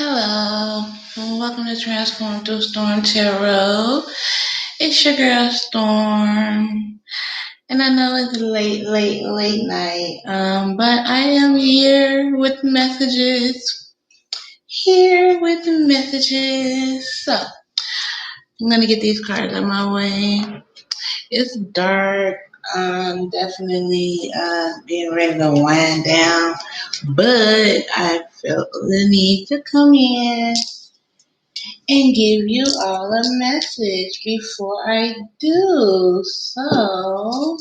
Hello, and welcome to Transform Through Storm Tarot. It's your girl Storm, and I know it's late night, but I am here with messages. So, I'm gonna get these cards out of my way. It's dark. Definitely being ready to wind down, but I felt the need to come in and give you all a message before I do. So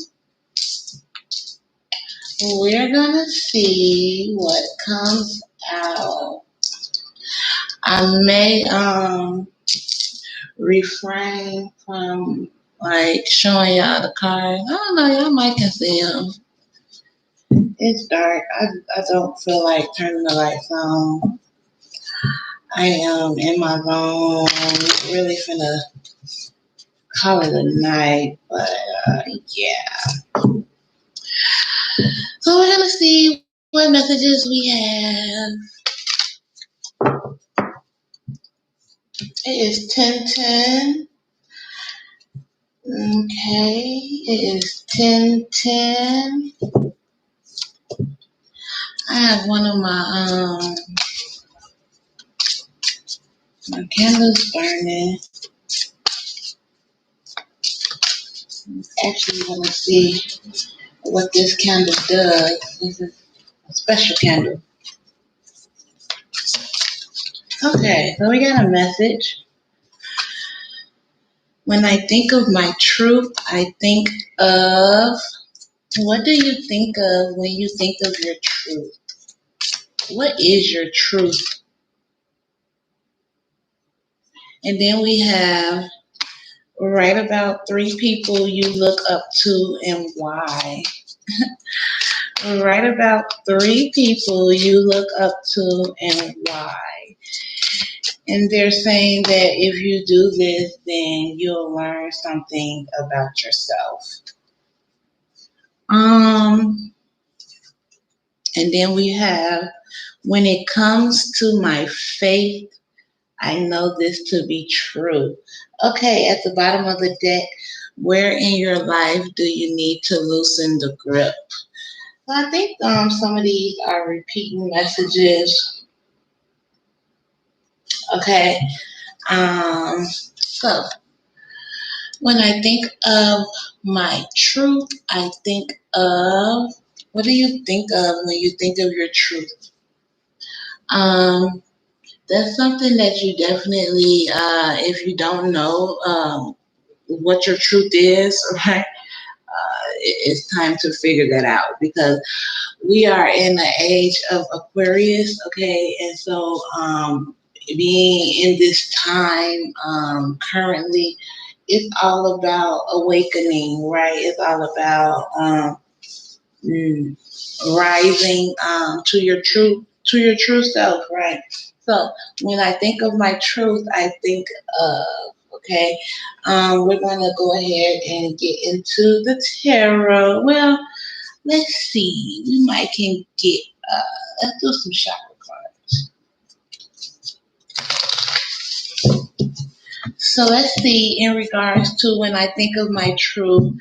we're gonna see what comes out. I may refrain from like showing y'all the cards. I don't know, y'all might can see them. It's dark. I don't feel like turning the lights on. I am in my room, really finna call it a night, but yeah. So we're gonna see what messages we have. It is 10:10. Okay, it is 10:10. I have one of my candles burning. Actually, want to see what this candle does. This is a special candle. Okay, so we got a message. When I think of my truth, I think of, what do you think of when you think of your truth? What is your truth? And then we have, write about 3 people you look up to and why. Write about 3 people you look up to and why. And they're saying that if you do this, then you'll learn something about yourself. And then we have, when it comes to my faith, I know this to be true. Okay, at the bottom of the deck, where in your life do you need to loosen the grip? So I think some of these are repeating messages. Okay, so when I think of my truth, I think of, what do you think of when you think of your truth? That's something that you definitely, if you don't know what your truth is, right? It's time to figure that out, because we are in the age of Aquarius, okay? And so being in this time currently, it's all about awakening, right? It's all about rising to your true self, right? So when I think of my truth, I think of, okay, we're gonna go ahead and get into the tarot. Well, let's see, we might can get let's do some chakra cards. So let's see, in regards to when I think of my truth,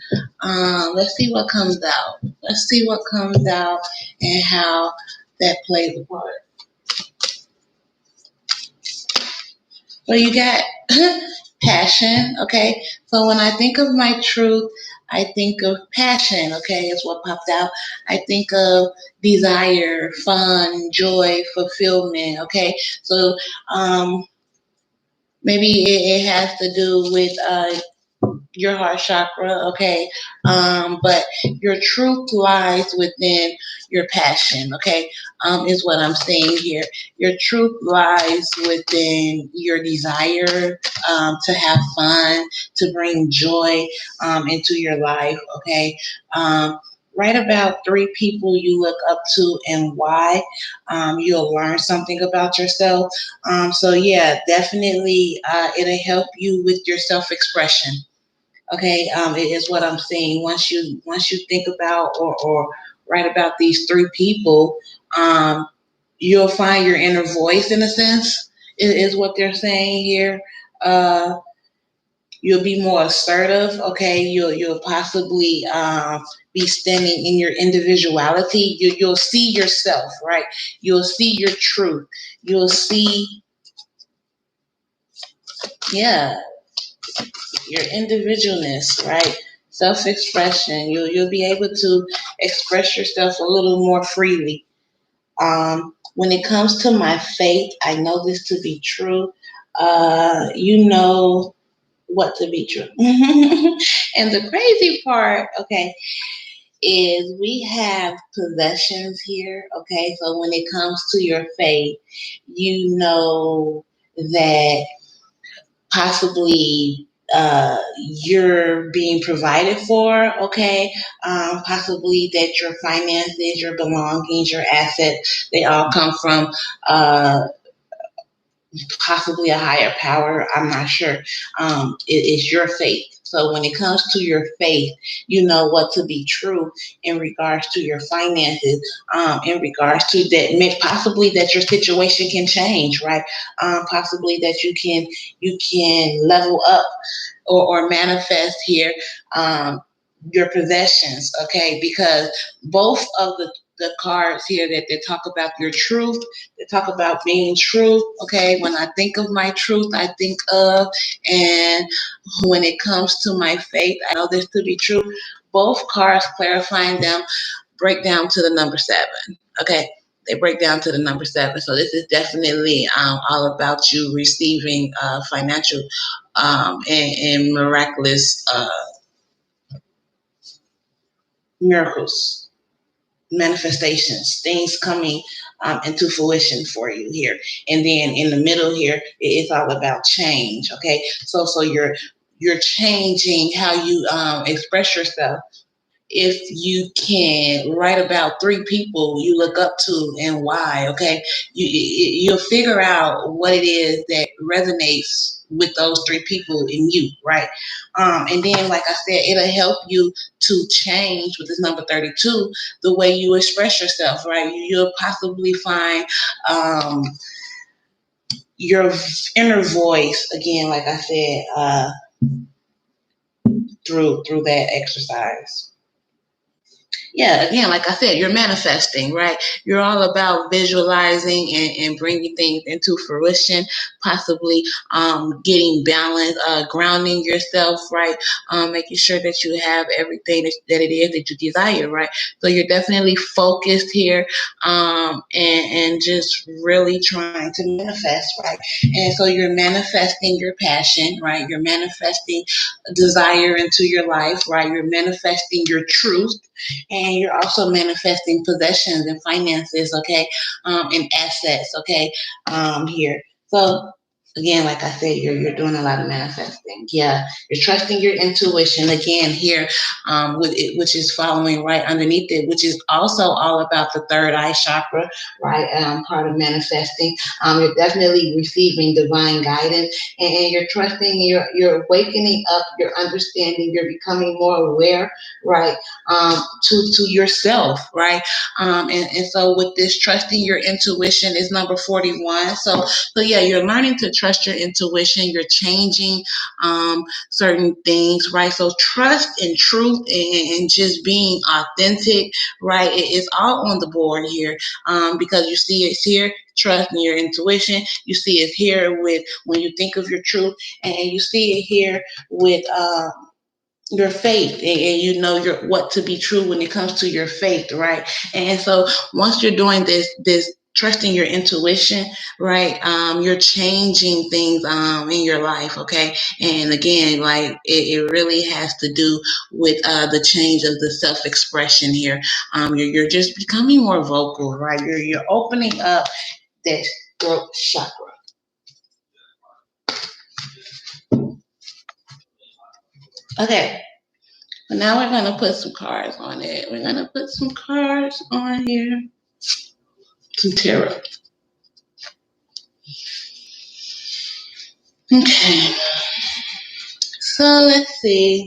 let's see what comes out. Let's see what comes out and how that plays a part. So you got passion, okay? So when I think of my truth, I think of passion, okay? Is what popped out. I think of desire, fun, joy, fulfillment, okay? So maybe it has to do with your heart chakra, okay? But your truth lies within your passion, okay? Is what I'm saying here. Your truth lies within your desire to have fun, to bring joy into your life, okay? Write about 3 people you look up to and why. You'll learn something about yourself. So yeah, definitely it'll help you with your self-expression. Okay, it is what I'm saying. Once you think about or write about these 3 people, you'll find your inner voice in a sense. is what they're saying here. Uh, you'll be more assertive. Okay, you'll possibly be standing in your individuality. You'll see yourself, right? You'll see your truth. You'll see, yeah, your individualness, right? Self-expression. You'll be able to express yourself a little more freely. When it comes to my faith, I know this to be true. You know what to be true. And the crazy part, okay, is we have possessions here, okay? So when it comes to your faith, you know that possibly you're being provided for, okay? Possibly that your finances, your belongings, your assets, they all come from possibly a higher power. I'm not sure. It's your faith. So when it comes to your faith, you know what to be true in regards to your finances, in regards to that, possibly that your situation can change, right? Possibly that you can level up or manifest here your possessions, okay? Because both of the cards here that they talk about your truth, they talk about being true, okay? When I think of my truth, I think of, and when it comes to my faith, I know this to be true. Both cards clarifying them break down to the number 7, okay? They break down to the number 7. So this is definitely all about you receiving financial and miraculous miracles, manifestations, things coming into fruition for you here. And then in the middle here, it's all about change. Okay, so you're changing how you express yourself. If you can write about 3 people you look up to and why, okay, you'll figure out what it is that resonates with those 3 people in you, right? And then, like I said, it'll help you to change with this number 32 the way you express yourself, right? You'll possibly find your inner voice again, like I said, through that exercise. Yeah, again, like I said, you're manifesting, right? You're all about visualizing and bringing things into fruition, possibly getting balance, grounding yourself, right? Making sure that you have everything that it is that you desire, right? So you're definitely focused here and just really trying to manifest, right? And so you're manifesting your passion, right? You're manifesting desire into your life, right? You're manifesting your truth, and you're also manifesting possessions and finances, okay, and assets, okay, here. So again, like I said, you're doing a lot of manifesting. Yeah, you're trusting your intuition again here, with it, which is following right underneath it, which is also all about the third eye chakra, right? Part of manifesting. You're definitely receiving divine guidance, and you're trusting. You're wakening up. You're understanding. You're becoming more aware, right? To yourself, right? And so with this trusting your intuition is number 41. So yeah, you're learning to trust your intuition. You're changing certain things, right? So trust and truth and just being authentic, right? It's all on the board here, because you see it's here. Trust in your intuition. You see it here with when you think of your truth, and you see it here with your faith, and you know your what to be true when it comes to your faith, right? And so once you're doing this trusting your intuition, right, you're changing things in your life, okay? And again, like it really has to do with the change of the self-expression here. You're just becoming more vocal, right? You're opening up that throat chakra. Okay, now we're going to put some cards on it. We're going to put some cards on here. Some tarot. Okay. So let's see.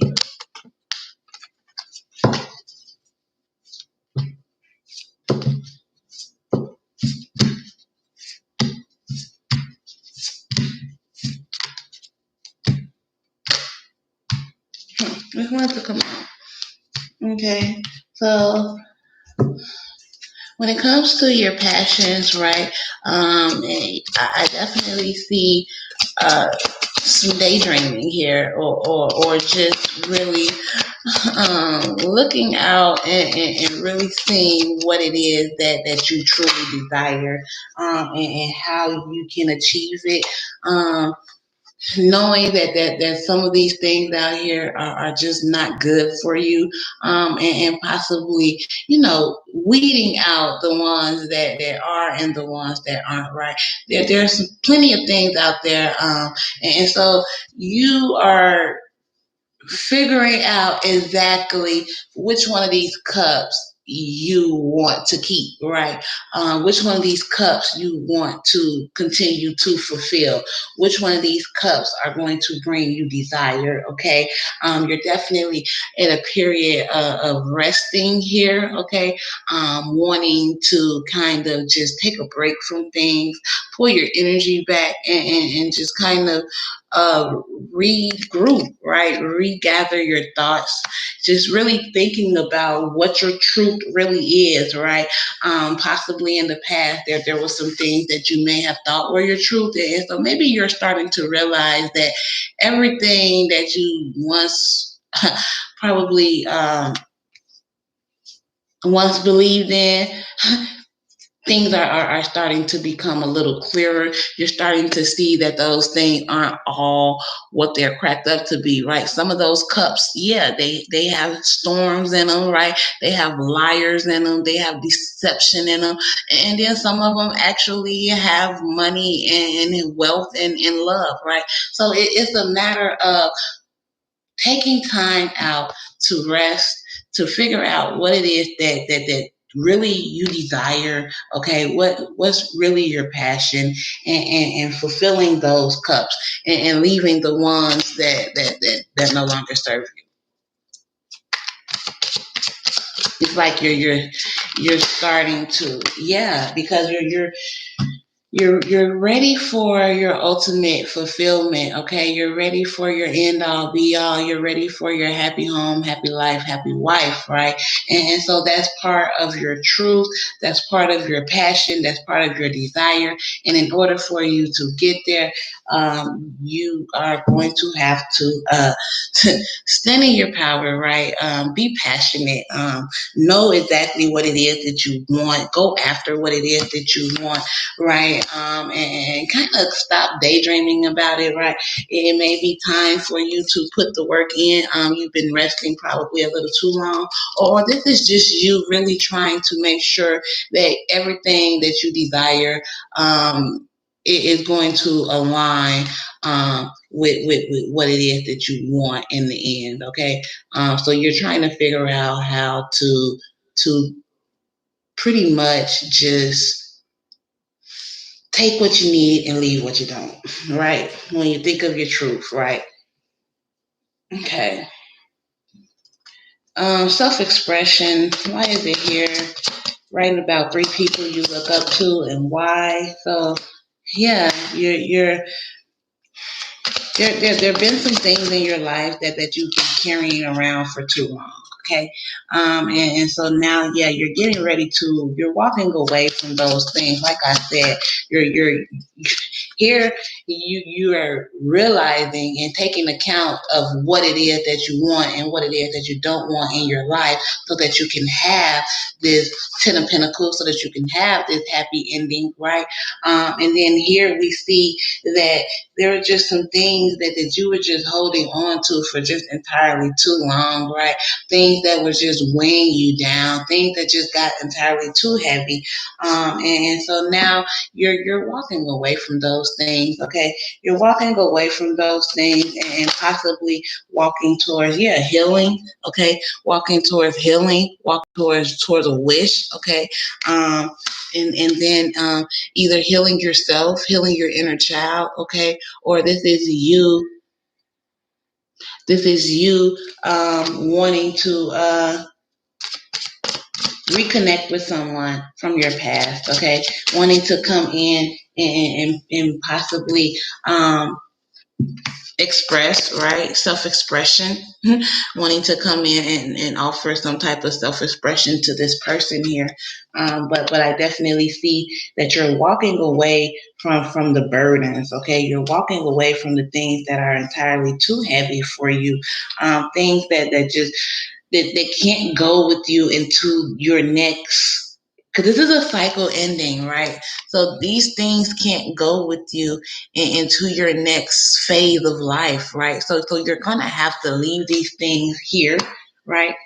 Which one to come out? Okay. So when it comes to your passions, right? I definitely see some daydreaming here, or just really looking out and really seeing what it is that you truly desire, and how you can achieve it. Knowing that some of these things out here are just not good for you, and possibly, weeding out the ones that are and the ones that aren't right. There's plenty of things out there, and so you are figuring out exactly which one of these cups you want to keep, right? Which one of these cups you want to continue to fulfill, which one of these cups are going to bring you desire, okay? You're definitely in a period of resting here, okay? Wanting to kind of just take a break from things, pull your energy back, and just kind of regroup, right? Regather your thoughts. Just really thinking about what your truth really is, right? Possibly in the past there was some things that you may have thought were your truth, and so maybe you're starting to realize that everything that you once probably once believed in, things are starting to become a little clearer. You're starting to see that those things aren't all what they're cracked up to be, right? Some of those cups, yeah, they have storms in them, right? They have liars in them. They have deception in them. And then some of them actually have money and wealth and love, right? So it's a matter of taking time out to rest, to figure out what it is that really you desire, okay, what's really your passion, and fulfilling those cups, and leaving the ones that no longer serve you. It's like you're starting to, yeah, because you're ready for your ultimate fulfillment, okay? You're ready for your end all be all. You're ready for your happy home, happy life, happy wife, right? And so that's part of your truth. That's part of your passion. That's part of your desire. And in order for you to get there, you are going to have to stand in your power, right? Be passionate. Know exactly what it is that you want. Go after what it is that you want, right? And kind of stop daydreaming about it, right? It may be time for you to put the work in. You've been resting probably a little too long, or this is just you really trying to make sure that everything that you desire is going to align with what it is that you want in the end, okay? So you're trying to figure out how to pretty much just take what you need and leave what you don't, right? When you think of your truth, right? Okay. Self-expression. Why is it here? Writing about 3 people you look up to and why. So, yeah, you're there have been some things in your life that you've been carrying around for too long. Okay. And so now, yeah, you're walking away from those things. Like I said, you're here, you are realizing and taking account of what it is that you want and what it is that you don't want in your life, so that you can have this 10 of Pentacles, so that you can have this happy ending, right? And then here we see that there are just some things that you were just holding on to for just entirely too long, right? Things that were just weighing you down, things that just got entirely too heavy. And so now you're walking away from those things, okay? You're walking away from those things and possibly walking towards, yeah, healing, okay? Walking towards healing, walking towards a wish, okay? And then either healing yourself, healing your inner child, okay? Or this is you wanting to reconnect with someone from your past, okay? Wanting to come in and possibly express, right? Self-expression, wanting to come in and offer some type of self-expression to this person here. But I definitely see that you're walking away from the burdens, okay? You're walking away from the things that are entirely too heavy for you, things that just that they can't go with you into your next, because this is a cycle ending, right? So these things can't go with you into your next phase of life, right? So you're gonna have to leave these things here, right?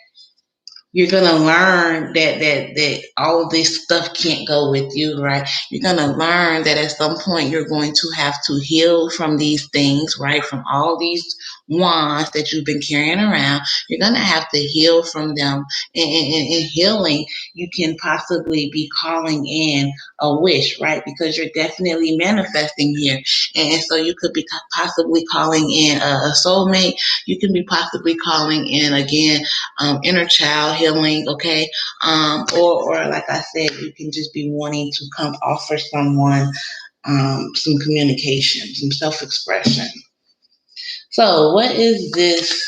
You're gonna learn that all of this stuff can't go with you, right? You're gonna learn that at some point you're going to have to heal from these things, right? From all these wands that you've been carrying around. You're gonna have to heal from them. In healing, you can possibly be calling in a wish, right? Because you're definitely manifesting here. And so you could be possibly calling in a soulmate. You can be possibly calling in again inner child healing, okay? Or like I said, you can just be wanting to come offer someone some communication, some self-expression. So what is this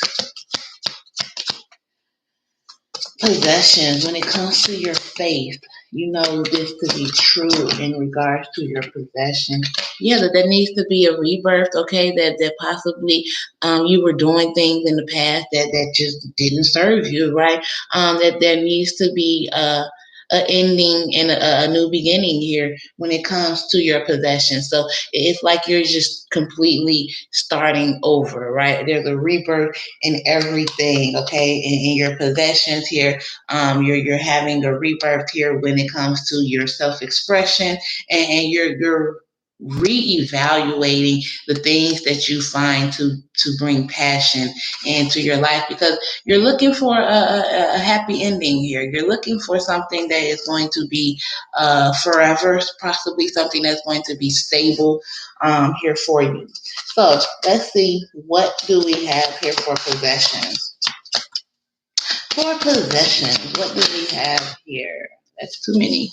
possessions when it comes to your faith? You know this to be true in regards to your possession. Yeah, that there needs to be a rebirth, okay? That possibly you were doing things in the past that just didn't serve you, right? That there needs to be a ending and a new beginning here when it comes to your possession. So it's like you're just completely starting over, right? There's a rebirth in everything, okay? In your possessions here, you're having a rebirth here when it comes to your self-expression, and you're reevaluating the things that you find to bring passion into your life, because you're looking for a happy ending here. You're looking for something that is going to be forever, possibly something that's going to be stable here for you. So let's see, what do we have here for possessions? For possessions, what do we have here? That's too many.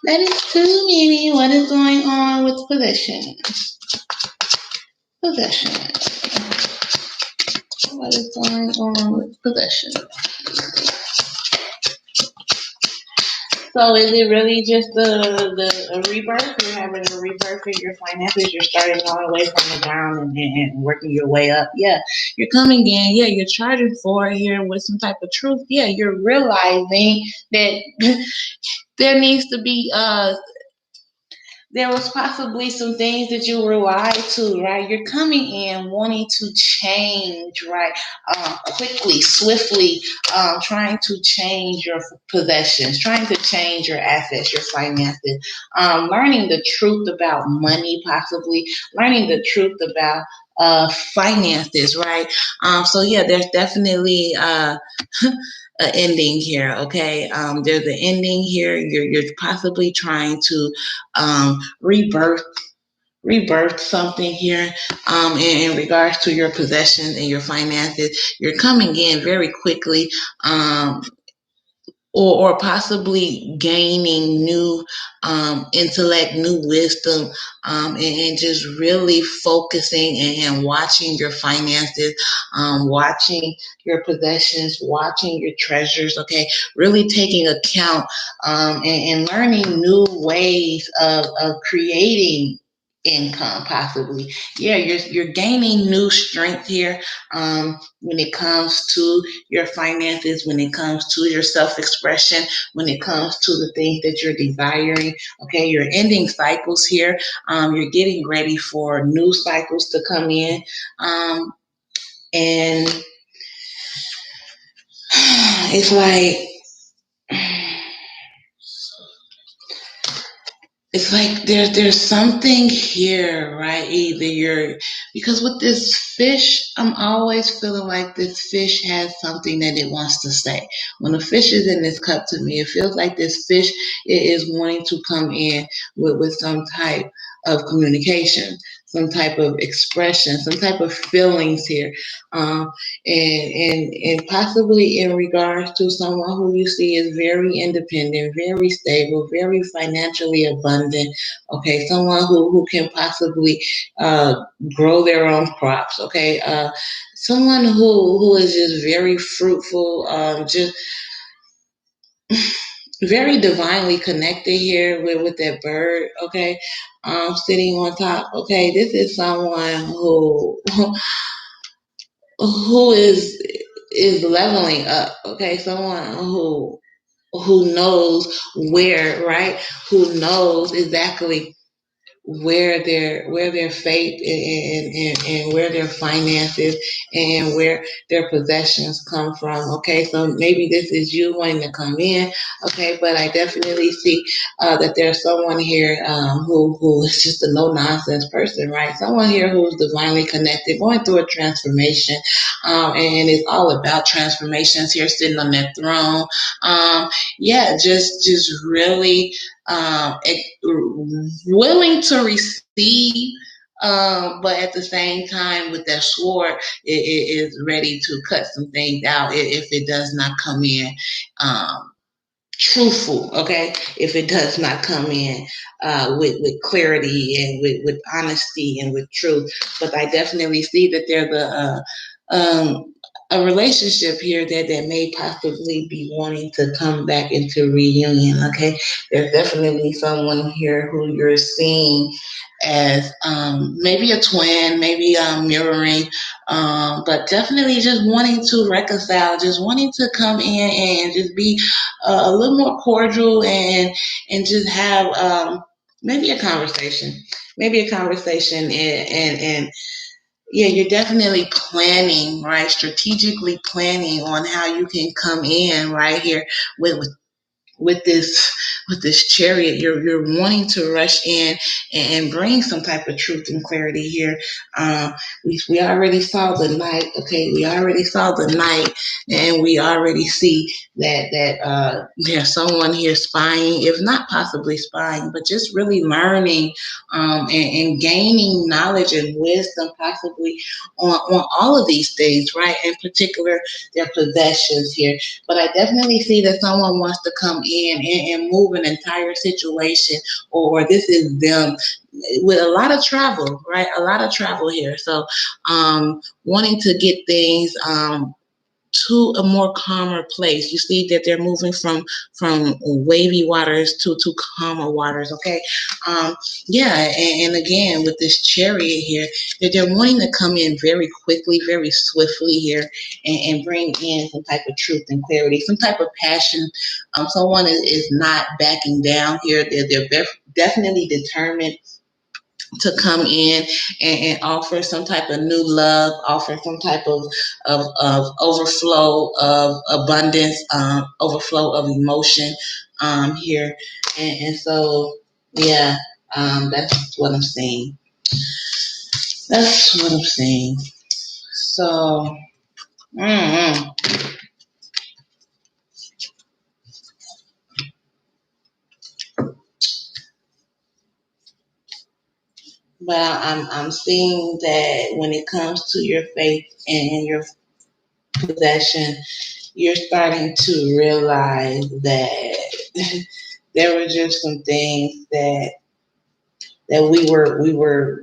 That is too many. What is going on with possessions? Possessions. What is going on with possessions? So is it really just a rebirth? You're having a rebirth in your finances. You're starting all the way from the ground and working your way up. Yeah, you're coming in. Yeah, you're charging for it here with some type of truth. Yeah, you're realizing that there needs to be there was possibly some things that you were lied to, right? You're coming in wanting to change, right? Quickly, swiftly, trying to change your possessions, trying to change your assets, your finances, learning the truth about money, possibly learning the truth about finances, right? So yeah, there's definitely an ending here. Okay, there's an ending here. You're possibly trying to rebirth something here in regards to your possessions and your finances. You're coming in very quickly, or possibly gaining new intellect, new wisdom, and just really focusing and watching your finances, watching your possessions, watching your treasures, okay? Really taking account and learning new ways of creating income, possibly. Yeah, you're gaining new strength here when it comes to your finances, when it comes to your self-expression, when it comes to the things that you're desiring. Okay, you're ending cycles here. You're getting ready for new cycles to come in. And it's like there's something here, right? Either you're, because with this fish, I'm always feeling like this fish has something that it wants to say. When a fish is in this cup to me, it feels like this fish is wanting to come in with some type of communication, some type of expression, some type of feelings here. And possibly in regards to someone who you see is very independent, very stable, very financially abundant. Okay, someone who can possibly uh, grow their own crops. Okay, someone who is just very fruitful, just very divinely connected here with that bird. Okay, sitting on top. Okay, this is someone who is leveling up. Okay, someone who knows where, right? Who knows exactly where their faith and where their finances and where their possessions come from. Okay, so maybe this is you wanting to come in. Okay, but I definitely see that there's someone here who is just a no nonsense person, right? Someone here who's divinely connected, going through a transformation, and it's all about transformations here, sitting on that throne. Yeah, just really willing to receive, but at the same time, with that sword, it is ready to cut some things out if it does not come in. Truthful, okay, if it does not come in with clarity and with honesty and with truth. But I definitely see that there's a relationship here that may possibly be wanting to come back into reunion. Okay, there's definitely someone here who you're seeing as maybe a twin, maybe mirroring, but definitely just wanting to reconcile, just wanting to come in and just be a little more cordial and just have maybe a conversation and yeah, you're definitely planning, right? Strategically planning on how you can come in right here with this chariot. You're wanting to rush in and bring some type of truth and clarity here. We already saw the Nite. Okay, we already saw the Nite, and we already see that there's someone here spying, if not possibly spying, but just really learning and gaining knowledge and wisdom, possibly on all of these things, right? In particular, their possessions here. But I definitely see that someone wants to come in and move an entire situation, or this is them with a lot of travel, right? A lot of travel here. So wanting to get things to a more calmer place. You see that they're moving from wavy waters to calmer waters. Okay, yeah, and again with this chariot here, that they're wanting to come in very quickly, very swiftly here, and bring in some type of truth and clarity, some type of passion. Someone is not backing down here. They're definitely determined to come in and offer some type of new love, offer some type of overflow of abundance, overflow of emotion here. And so, yeah, that's what I'm seeing. That's what I'm seeing. So, mm-hmm. Well, I'm seeing that when it comes to your faith and your possession, you're starting to realize that there were just some things that we were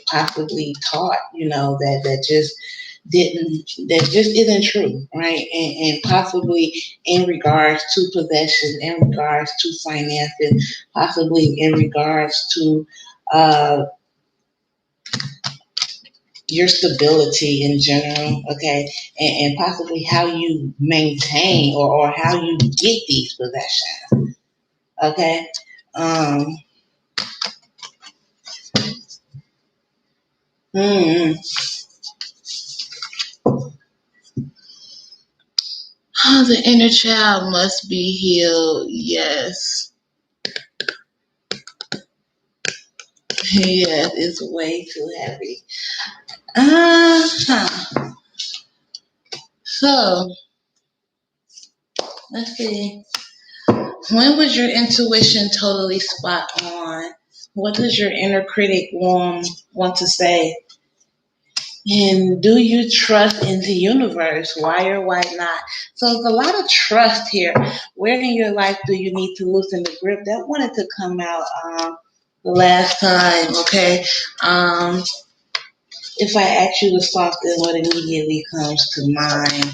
possibly taught, that just isn't true, right? And possibly in regards to possession, in regards to finances, possibly in regards to uh, your stability in general, okay, and possibly how you maintain or how you get these possessions, okay. Um, hmm. Oh, the inner child must be healed. Yes, yes, it's way too heavy. Uh-huh. So let's see. When was your intuition totally spot on? What does your inner critic want to say? And do you trust in the universe? Why or why not? So there's a lot of trust here. Where in your life do you need to loosen the grip? That wanted to come out the last time, okay? If I ask you to soften, what immediately comes to mind?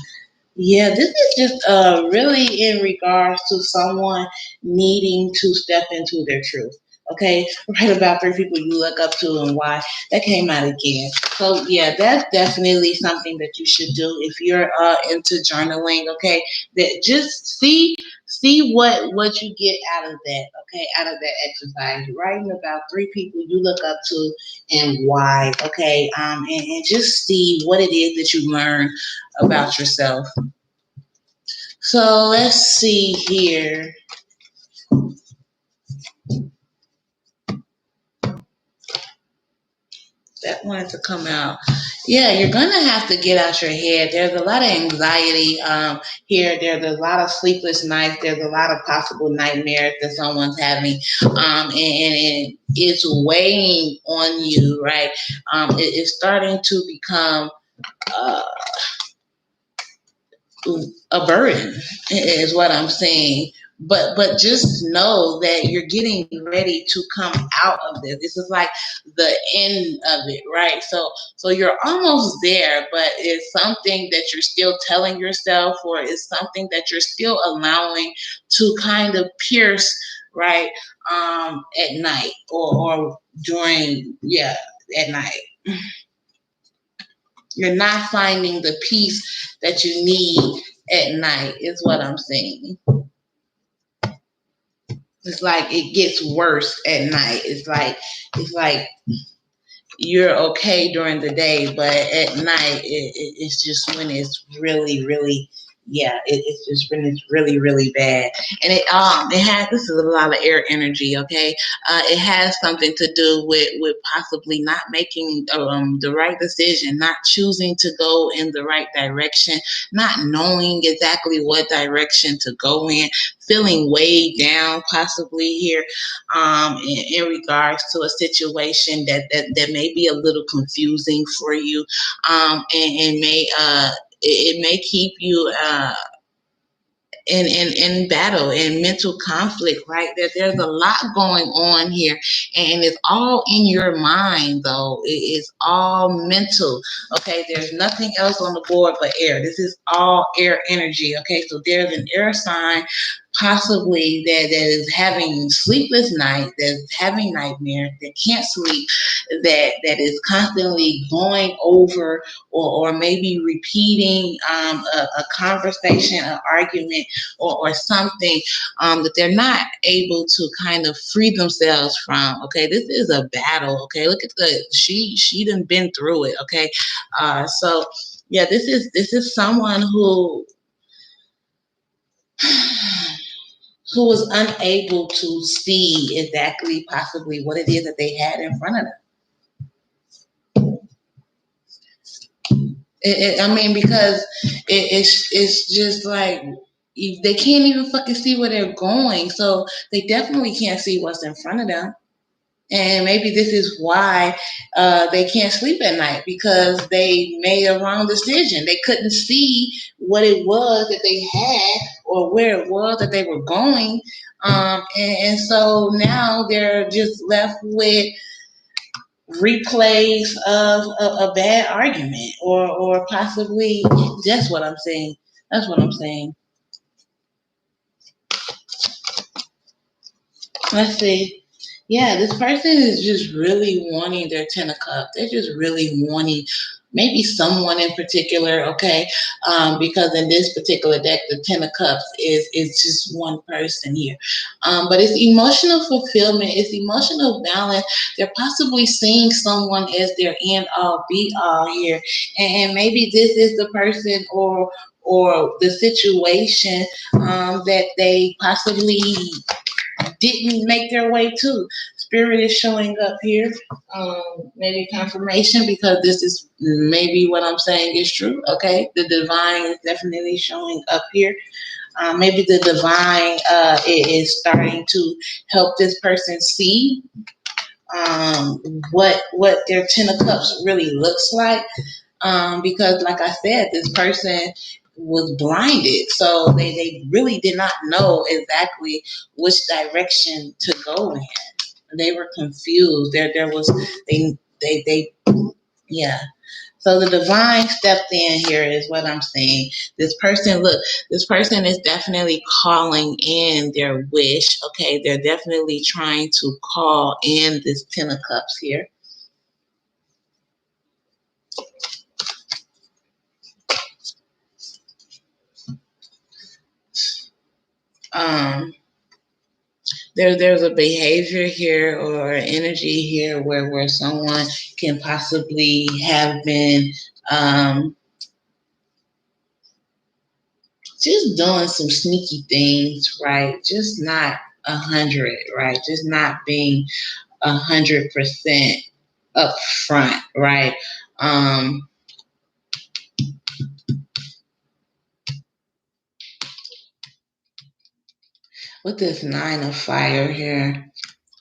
Yeah, this is just really in regards to someone needing to step into their truth. Okay, write about three people you look up to and why. That came out again. So yeah, that's definitely something that you should do if you're into journaling. Okay, that just see what you get out of that. Okay, out of that exercise, writing about three people you look up to and why. Okay, and just see what it is that you learn about yourself. So let's see here. That wanted to come out. Yeah, you're gonna have to get out your head. There's a lot of anxiety here. There's a lot of sleepless nights. There's a lot of possible nightmares that someone's having, and it's weighing on you, right? It's starting to become uh, a burden is what I'm saying. But just know that you're getting ready to come out of this. This is like the end of it, right? So you're almost there, but it's something that you're still telling yourself, or it's something that you're still allowing to kind of pierce, right? At night or during, yeah, at night. You're not finding the peace that you need at night, is what I'm saying. It's like it gets worse at night. It's like you're okay during the day, but at night it's just when it's really, really, yeah, it's just when it's really, really bad. And it has, this is a lot of air energy, okay? It has something to do with possibly not making the right decision, not choosing to go in the right direction, not knowing exactly what direction to go in, feeling weighed down possibly here, in regards to a situation that may be a little confusing for you, and may it may keep you in battle and mental conflict, right? That there's a lot going on here, and it's all in your mind, though. It's all mental. Okay, there's nothing else on the board but air. This is all air energy. Okay, so there's an air sign possibly that is having sleepless nights, that's having nightmares, that can't sleep, that is constantly going over or maybe repeating a conversation, an argument, or something that they're not able to kind of free themselves from. Okay, this is a battle. Okay, look at she done been through it. Okay, so yeah, this is someone who was unable to see exactly possibly what it is that they had in front of them. I mean, because it's just like they can't even fucking see where they're going, so they definitely can't see what's in front of them. And maybe this is why they can't sleep at night, because they made a wrong decision. They couldn't see what it was that they had or where it was that they were going, and so now they're just left with replays of a bad argument, or possibly, that's what I'm saying. That's what I'm saying. Let's see. Yeah, this person is just really wanting their Ten of Cups. They're just really wanting maybe someone in particular, okay? Because in this particular deck, the Ten of Cups is just one person here. But it's emotional fulfillment. It's emotional balance. They're possibly seeing someone as their end all be all here. And maybe this is the person or the situation that they possibly didn't make their way to. Spirit is showing up here. Maybe confirmation, because this is maybe what I'm saying is true. Okay, the divine is definitely showing up here. Maybe the divine is starting to help this person see what their Ten of Cups really looks like. Because like I said, this person was blinded, so they really did not know exactly which direction to go in. They were confused. There was they yeah. So the divine stepped in here is what I'm saying. This person, look, this person is definitely calling in their wish. Okay, they're definitely trying to call in this Ten of Cups here. There's a behavior here or energy here where someone can possibly have been just doing some sneaky things, right? Just not 100, right? Just not being 100% up front, right? With this Nine of Fire here,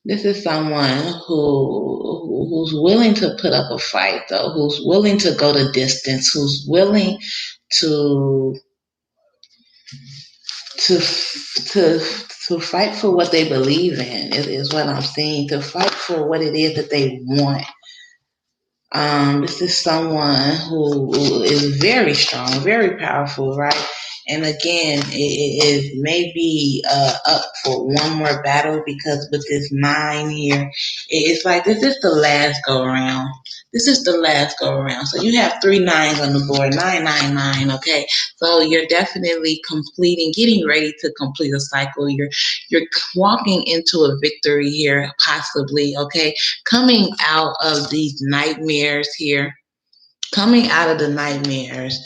this is someone who's willing to put up a fight, though, who's willing to go the distance, who's willing to to to to fight for what they believe in is what I'm seeing. To fight for what it is that they want. This is someone who is very strong, very powerful, right? And again, it is maybe up for one more battle because with this 9 here, it's like this is the last go around. This is the last go around. So you have 3 9s on the board, 999. Okay, so you're definitely completing, getting ready to complete a cycle. You're walking into a victory here, possibly. Okay, coming out of these nightmares here, coming out of the nightmares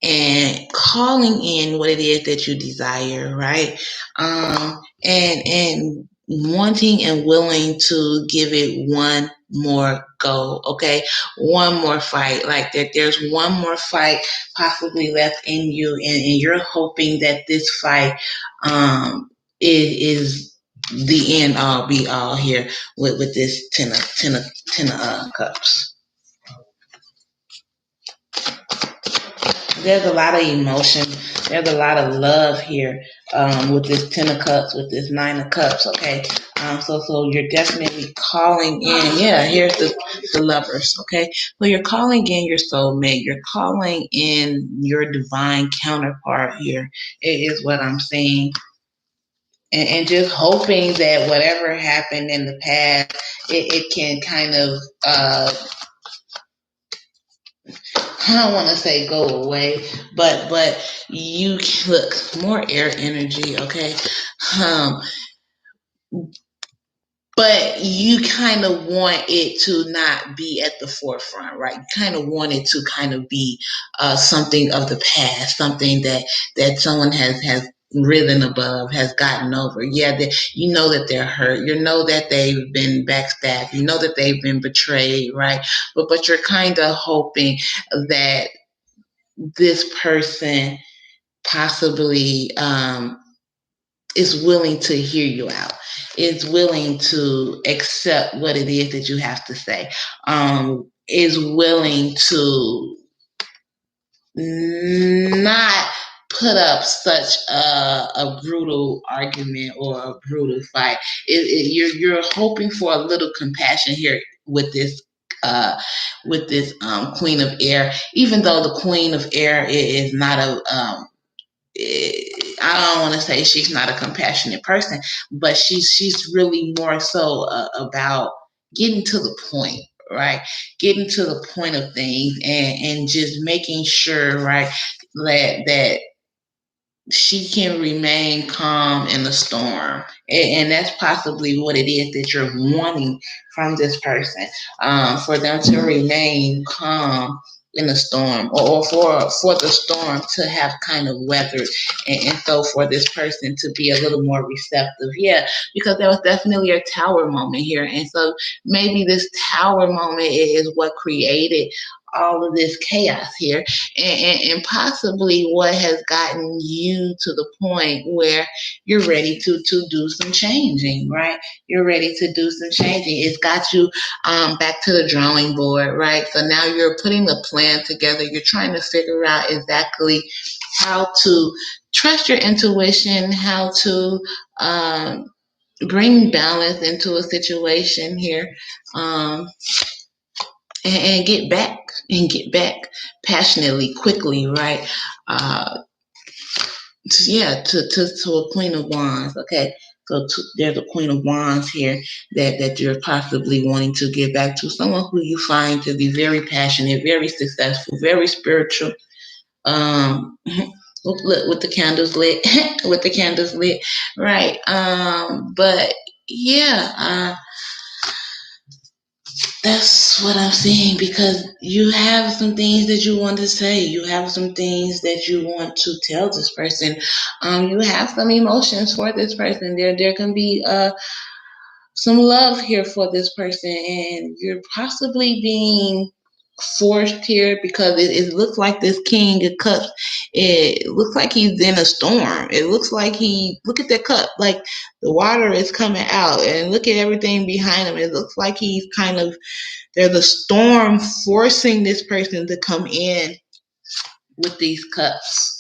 and calling in what it is that you desire, right? And wanting and willing to give it one more go, okay? One more fight. Like that there's one more fight possibly left in you, and you're hoping that this fight is the end all be all here with this ten of cups. There's a lot of emotion. There's a lot of love here with this Ten of Cups, with this Nine of Cups. Okay, so you're definitely calling in. Yeah, here's the Lovers. Okay, so you're calling in your soulmate. You're calling in your divine counterpart here. It is what I'm saying. And just hoping that whatever happened in the past, it can kind of I don't want to say go away, but you look more air energy, okay? Um, but you kind of want it to not be at the forefront, right? You kind of want it to kind of be something of the past, something that someone has risen above, has gotten over. Yeah, you know that they're hurt. You know that they've been backstabbed. You know that they've been betrayed, right? But you're kind of hoping that this person possibly is willing to hear you out, is willing to accept what it is that you have to say, is willing to not put up such a brutal argument or a brutal fight. You're hoping for a little compassion here with this Queen of Air, even though the Queen of Air is not I don't want to say she's not a compassionate person, but she's really more so about getting to the point, right? Getting to the point of things and just making sure, right, that she can remain calm in the storm. And that's possibly what it is that you're wanting from this person, for them to remain calm in the storm, or for the storm to have kind of weathered, and so for this person to be a little more receptive. Yeah, because there was definitely a tower moment here, and so maybe this tower moment is what created all of this chaos here, and possibly what has gotten you to the point where you're ready to do some changing, right? You're ready to do some changing. It's got you back to the drawing board, right? So now you're putting the plan together. You're trying to figure out exactly how to trust your intuition, how to bring balance into a situation here, and get back and get back passionately, quickly, right? To a Queen of Wands. Okay, so there's a Queen of Wands here that you're possibly wanting to get back to, someone who you find to be very passionate, very successful, very spiritual. Look, with the candles lit, with the candles lit, right? But yeah, that's what I'm saying, because you have some things that you want to say. You have some things that you want to tell this person. You have some emotions for this person. There can be some love here for this person, and you're possibly being forced here because it looks like this King of Cups. It looks like he's in a storm. It looks like look at that cup, like the water is coming out, and look at everything behind him. It looks like he's kind of, there's a storm forcing this person to come in with these cups.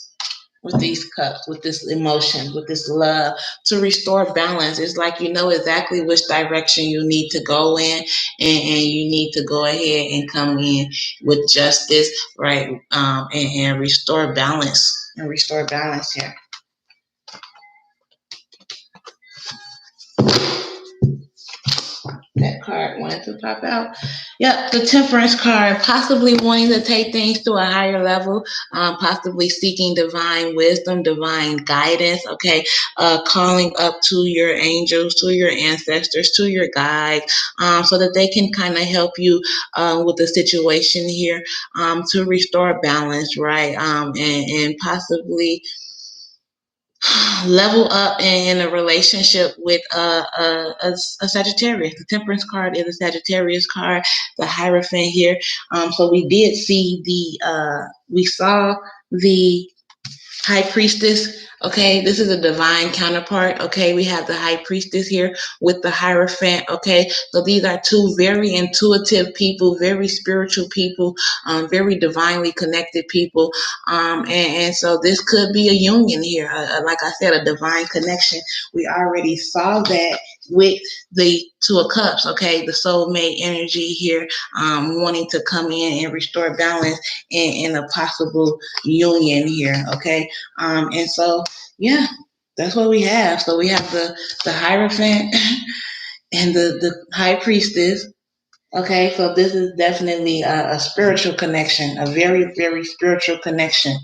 With this emotion, with this love, to restore balance. It's like you know exactly which direction you need to go in, and you need to go ahead and come in with justice, right? And restore balance. And restore balance here. That card wanted to pop out. Yep, the Temperance card, possibly wanting to take things to a higher level, possibly seeking divine wisdom, divine guidance, okay? Calling up to your angels, to your ancestors, to your guides, so that they can kind of help you with the situation here, to restore balance, right? And possibly level up in a relationship with a Sagittarius. The Temperance card is a Sagittarius card, the Hierophant here. So we did see we saw the High Priestess. Okay, this is a divine counterpart. Okay, we have the High Priestess here with the Hierophant. Okay, so these are two very intuitive people, very spiritual people, very divinely connected people. And so this could be a union here. Like I said, a divine connection. We already saw that with the Two of Cups. Okay, the soulmate energy here, wanting to come in and restore balance in a possible union here. Okay. And so, yeah, that's what we have. So we have the Hierophant and the High Priestess. Okay, so this is definitely a spiritual connection, a very, very spiritual connection.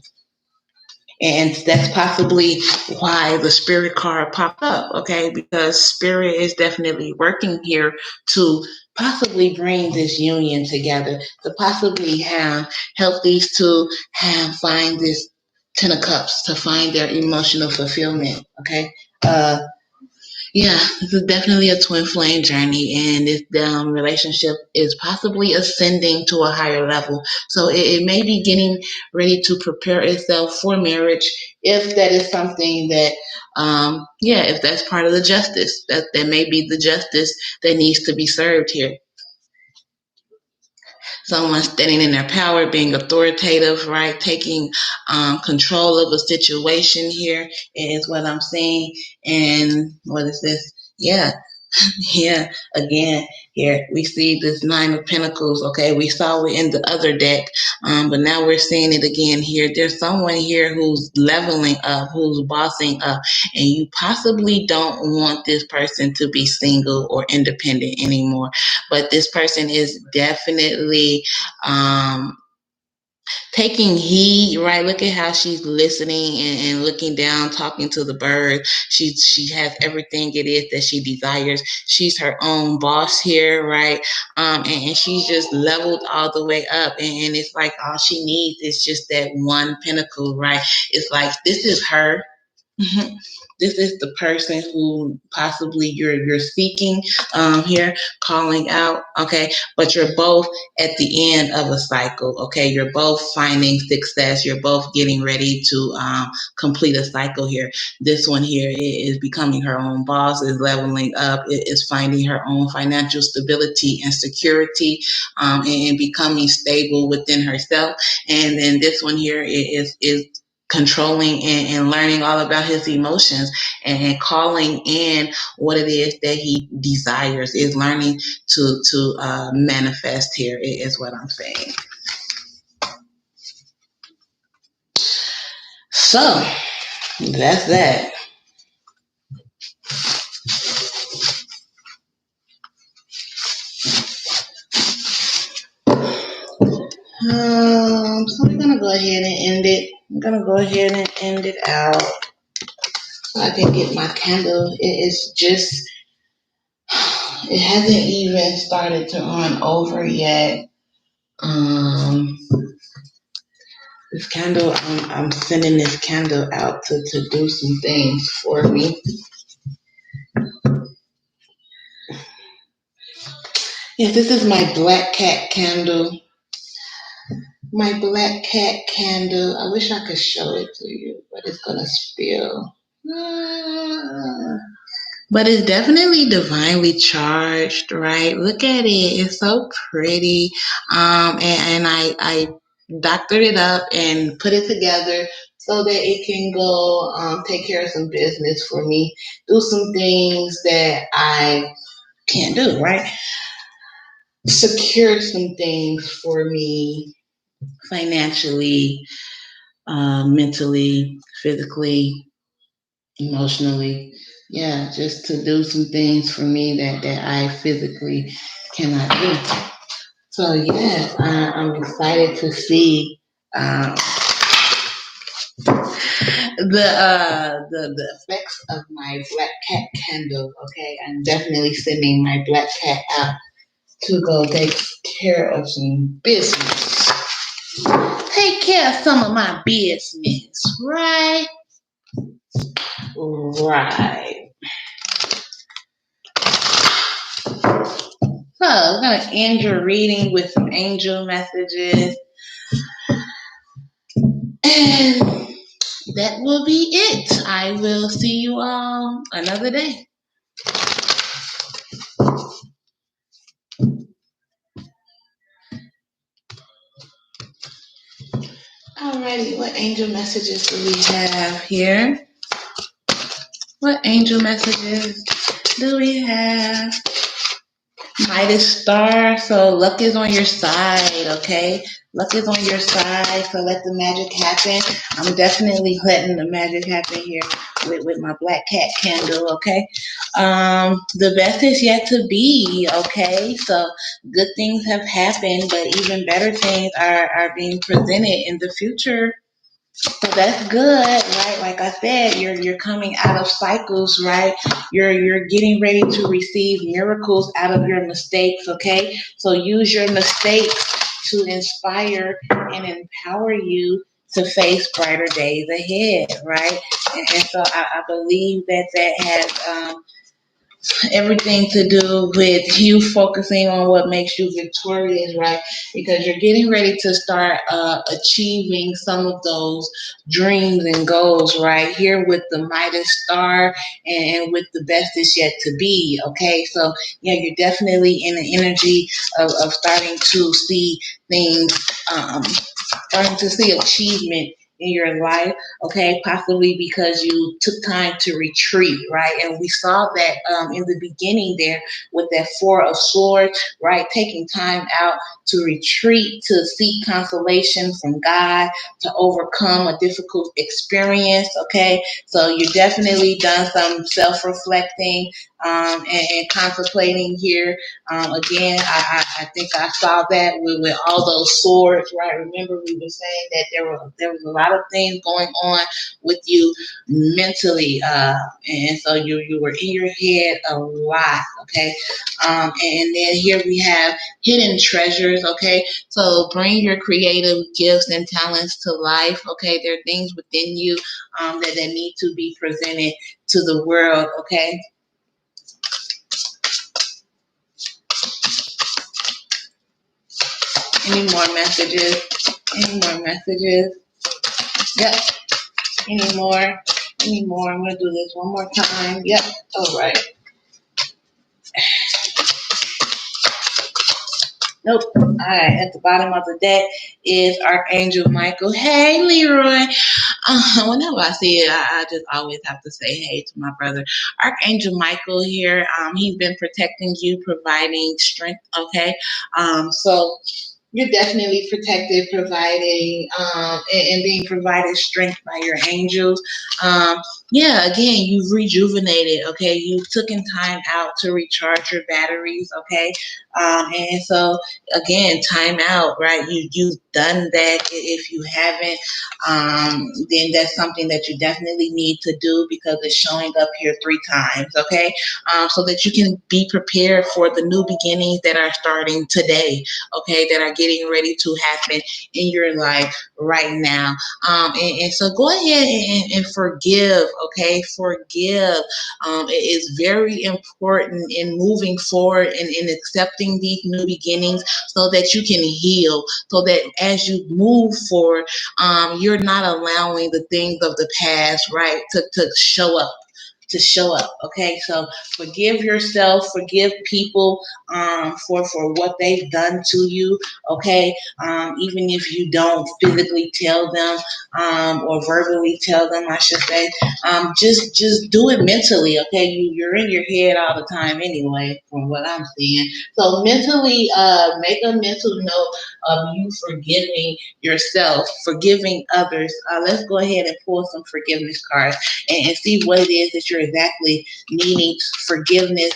And that's possibly why the Spirit card popped up, okay? Because Spirit is definitely working here to possibly bring this union together, to possibly help these two find this Ten of Cups, to find their emotional fulfillment, okay? Yeah, this is definitely a twin flame journey, and this relationship is possibly ascending to a higher level. So it may be getting ready to prepare itself for marriage, if that is something that, if that's part of the justice, that may be the justice that needs to be served here. Someone standing in their power, being authoritative, right? Taking control of a situation here is what I'm seeing. And what is this? Yeah. Yeah, again, here we see this Nine of Pentacles. Okay, we saw it in the other deck, but now we're seeing it again here. There's someone here who's leveling up, who's bossing up, and you possibly don't want this person to be single or independent anymore. But this person is definitely taking heed, right? Look at how she's listening and looking down, talking to the birds. She has everything it is that she desires. She's her own boss here, right? And she's just leveled all the way up. And it's like all she needs is just that one pinnacle, right? It's like this is her. This is the person who possibly you're seeking here, calling out, okay? But you're both at the end of a cycle, okay? You're both finding success. You're both getting ready to complete a cycle here. This one here is becoming her own boss, is leveling up, is finding her own financial stability and security, and becoming stable within herself. And then this one here is controlling and learning all about his emotions and calling in what it is that he desires, is learning to manifest here, is what I'm saying. So that's that. So we're gonna go ahead and end it. I'm gonna go ahead and end it out so I can get my candle. It hasn't even started to run over yet. This candle, I'm sending this candle out to do some things for me. Yes, this is my black cat candle. My black cat candle. I wish I could show it to you, but it's gonna spill. But it's definitely divinely charged, right? Look at it. It's so pretty. And I doctored it up and put it together so that it can go take care of some business for me, do some things that I can't do, right? Secure some things for me financially, mentally, physically, emotionally. Yeah, just to do some things for me that I physically cannot do. So yeah, I'm excited to see um, the effects of my black cat candle. Okay, I'm definitely sending my black cat out to go take care of some business. Take care of some of my business, right? Right. So I'm going to end your reading with some angel messages. And that will be it. I will see you all another day. Alrighty, what angel messages do we have here? What angel messages do we have? Midas star, so luck is on your side, okay? Luck is on your side, so let the magic happen. I'm definitely letting the magic happen here with my black cat candle, okay? The best is yet to be, okay? So good things have happened, but even better things are being presented in the future. So that's good, right? Like I said, you're coming out of cycles, right? You're getting ready to receive miracles out of your mistakes, okay? So use your mistakes to inspire and empower you to face brighter days ahead, right? And so I believe that has everything to do with you focusing on what makes you victorious, right? Because you're getting ready to start achieving some of those dreams and goals, right? Here with the Midas star and with the best is yet to be, okay? So, yeah, you're definitely in the energy of starting to see things, starting to see achievement in your life, okay, possibly because you took time to retreat, right? And we saw that in the beginning there with that Four of Swords, right? Taking time out to retreat, to seek consolation from God, to overcome a difficult experience, okay? So you definitely done some self-reflecting and contemplating here. Again, I think I saw that with all those swords, right? Remember, we were saying that there was a lot of things going on with you mentally, and so you were in your head a lot, okay? And then here we have hidden treasures, okay? So bring your creative gifts and talents to life, okay? There are things within you that need to be presented to the world, okay? Any more messages? Any more messages? Yep. Any more? Any more? I'm going to do this one more time. Yep. All right. Nope. All right. At the bottom of the deck is Archangel Michael. Hey, Leroy. Whenever I see it, I just always have to say hey to my brother. Archangel Michael here. He's been protecting you, providing strength. Okay. So you're definitely protected, providing, and being provided strength by your angels. Yeah, again, you've rejuvenated, okay? You've taken time out to recharge your batteries, okay? And so, again, time out, right? You've done that. If you haven't, then that's something that you definitely need to do because it's showing up here 3 times, okay? So that you can be prepared for the new beginnings that are starting today, okay, that are getting ready to happen in your life right now. And so go ahead and forgive, okay? Forgive. It is very important in moving forward and in accepting these new beginnings so that you can heal, so that as you move forward, you're not allowing the things of the past, right, to show up. To show up, okay? So forgive yourself, forgive people for what they've done to you, okay? Even if you don't physically tell them or verbally tell them, I should say, just do it mentally, okay? You're in your head all the time anyway, from what I'm seeing. So mentally, make a mental note of you forgiving yourself, forgiving others. Let's go ahead and pull some forgiveness cards and see what it is that you're exactly needing forgiveness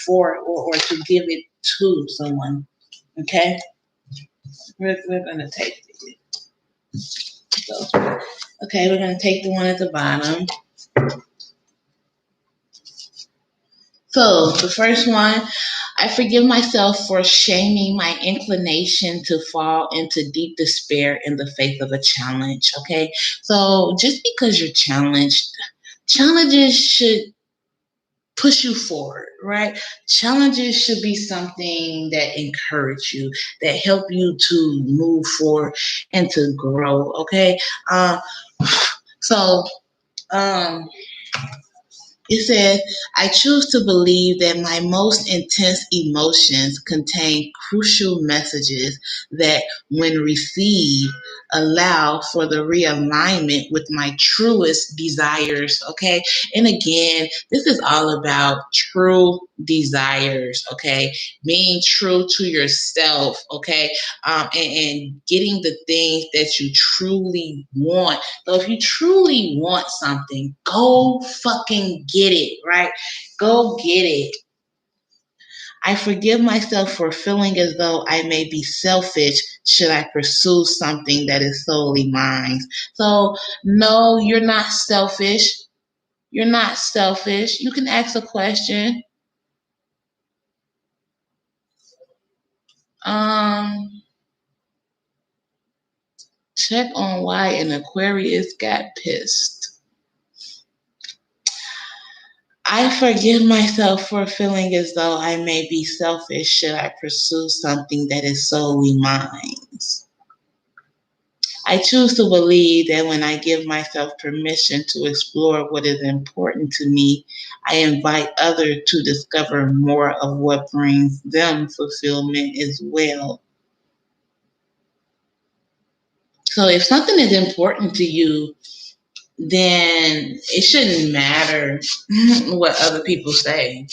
for, or to give it to someone. Okay, we're gonna take it. So, okay, we're gonna take the one at the bottom. So the first one, I forgive myself for shaming my inclination to fall into deep despair in the face of a challenge. Okay, so just because you're challenged, challenges should push you forward, right? Challenges should be something that encourage you, that help you to move forward and to grow. Okay, uh, so um, it says, I choose to believe that my most intense emotions contain crucial messages that, when received, allow for the realignment with my truest desires. Okay. And again, this is all about true desires. Okay. Being true to yourself. Okay. And getting the things that you truly want. So if you truly want something, go fucking get it, right? Go get it. I forgive myself for feeling as though I may be selfish should I pursue something that is solely mine. So, no, you're not selfish. You're not selfish. You can ask a question. Check on why an Aquarius got pissed. I forgive myself for feeling as though I may be selfish should I pursue something that is solely mine. I choose to believe that when I give myself permission to explore what is important to me, I invite others to discover more of what brings them fulfillment as well. So if something is important to you, then it shouldn't matter what other people say.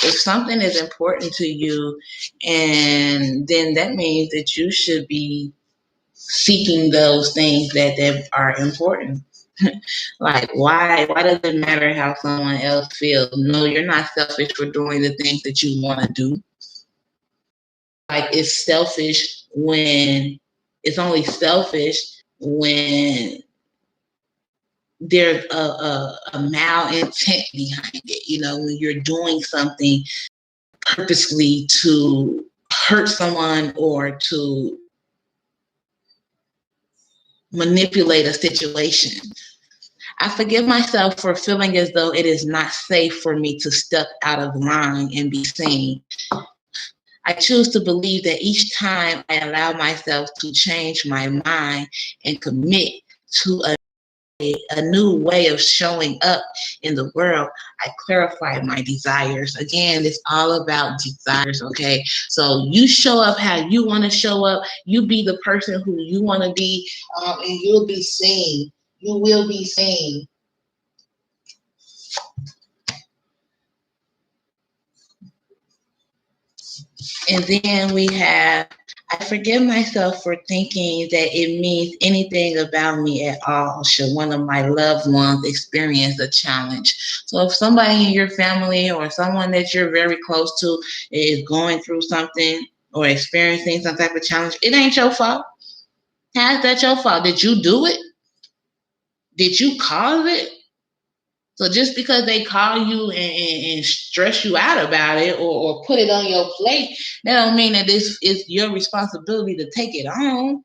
If something is important to you, and then that means that you should be seeking those things that are important. Like, why does it matter how someone else feels? No, you're not selfish for doing the things that you want to do. Like, it's selfish when it's only selfish when there's a malintent behind it. You know, when you're doing something purposely to hurt someone or to manipulate a situation. I forgive myself for feeling as though it is not safe for me to step out of line and be seen. I choose to believe that each time I allow myself to change my mind and commit to a new way of showing up in the world, I clarify my desires. Again, it's all about desires, okay? So you show up how you want to show up. You be the person who you want to be, and you'll be seen. You will be seen. And then we have, I forgive myself for thinking that it means anything about me at all should one of my loved ones experience a challenge. So if somebody in your family or someone that you're very close to is going through something or experiencing some type of challenge, it ain't your fault. How's that your fault? Did you do it? Did you cause it? So just because they call you and stress you out about it or put it on your plate, that don't mean that this is your responsibility to take it on.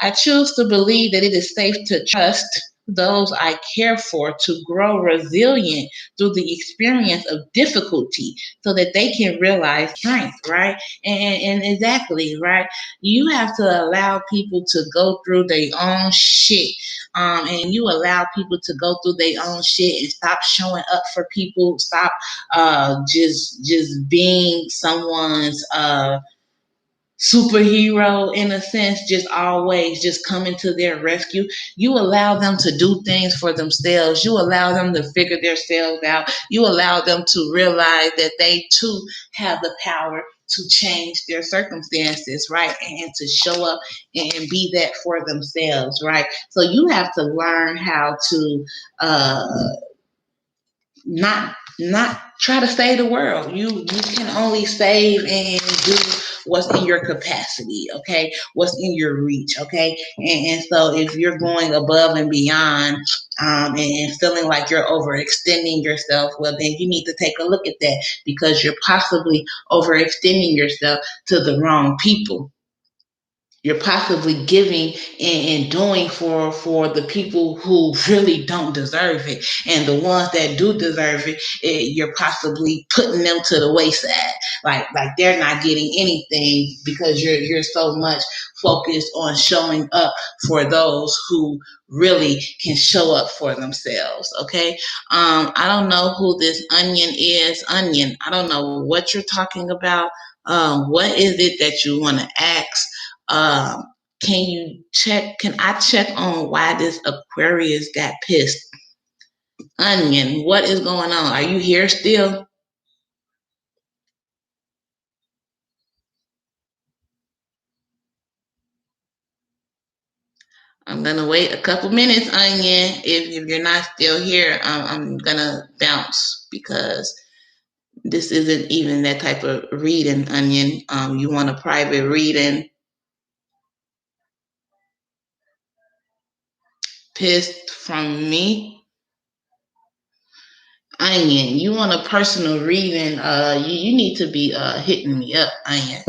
I choose to believe that it is safe to trust those I care for to grow resilient through the experience of difficulty so that they can realize strength, right? And exactly, right? You have to allow people to go through their own shit. And you allow people to go through their own shit and stop showing up for people, stop just being someone's superhero in a sense, just always just coming to their rescue. You allow them to do things for themselves. You allow them to figure themselves out. You allow them to realize that they too have the power to change their circumstances, right? And to show up and be that for themselves, right? So you have to learn how to uh not try to save the world. You can only save and do what's in your capacity, okay? What's in your reach, okay? And so if you're going above and beyond and feeling like you're overextending yourself, well, then you need to take a look at that because you're possibly overextending yourself to the wrong people. You're possibly giving and doing for the people who really don't deserve it, and the ones that do deserve it, you're possibly putting them to the wayside, like they're not getting anything because you're so much focused on showing up for those who really can show up for themselves. Okay. I don't know who this onion is. Onion, I don't know what you're talking about. What is it that you want to ask? um, can you check? Can I check on why this Aquarius got pissed? Onion, what is going on? Are you here still? I'm gonna wait a couple minutes, Onion. If you're not still here, I'm gonna bounce because this isn't even that type of reading, Onion. You want a private reading? Pissed from me? Onion, you want a personal reading? You need to be hitting me up, Onion.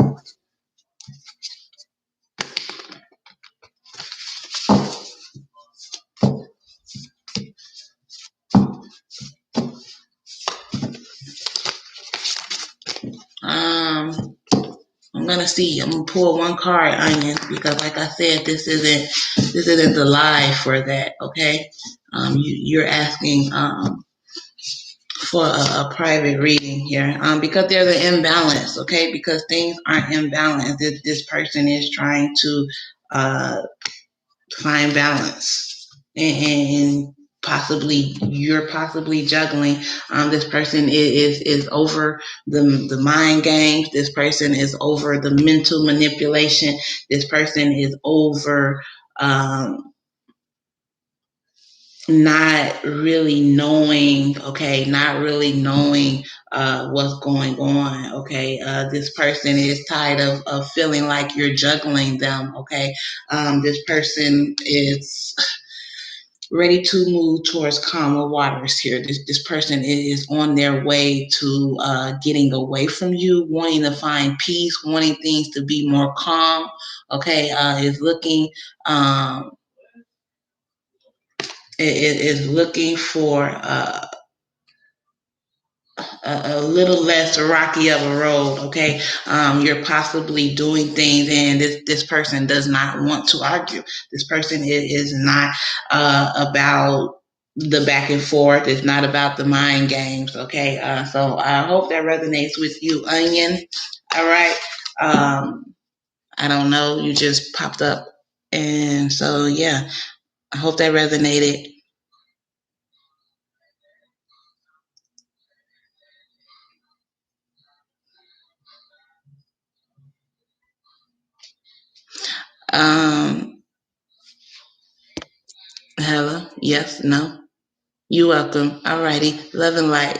Um, I'm gonna see. I'm gonna pull one card, Onion, because like I said, this isn't the live for that. Okay. You're asking for a private reading here because there's an imbalance. Okay, because things aren't imbalanced. This person is trying to uh, find balance and possibly you're possibly juggling. This person is over the mind games. This person is over the mental manipulation. This person is over not really knowing, okay, not really knowing what's going on, okay. This person is tired of feeling like you're juggling them, okay. This person is ready to move towards calmer waters here. This person is on their way to getting away from you, wanting to find peace, wanting things to be more calm, okay. Is looking is looking for a little less rocky of a road, okay. You're possibly doing things and this person does not want to argue. This person is not about the back and forth. It's not about the mind games, okay. So I hope that resonates with you, Onion. All right. I don't know, you just popped up, and so yeah, I hope that resonated. Hello? Yes? No? You're welcome. Alrighty. Love and light.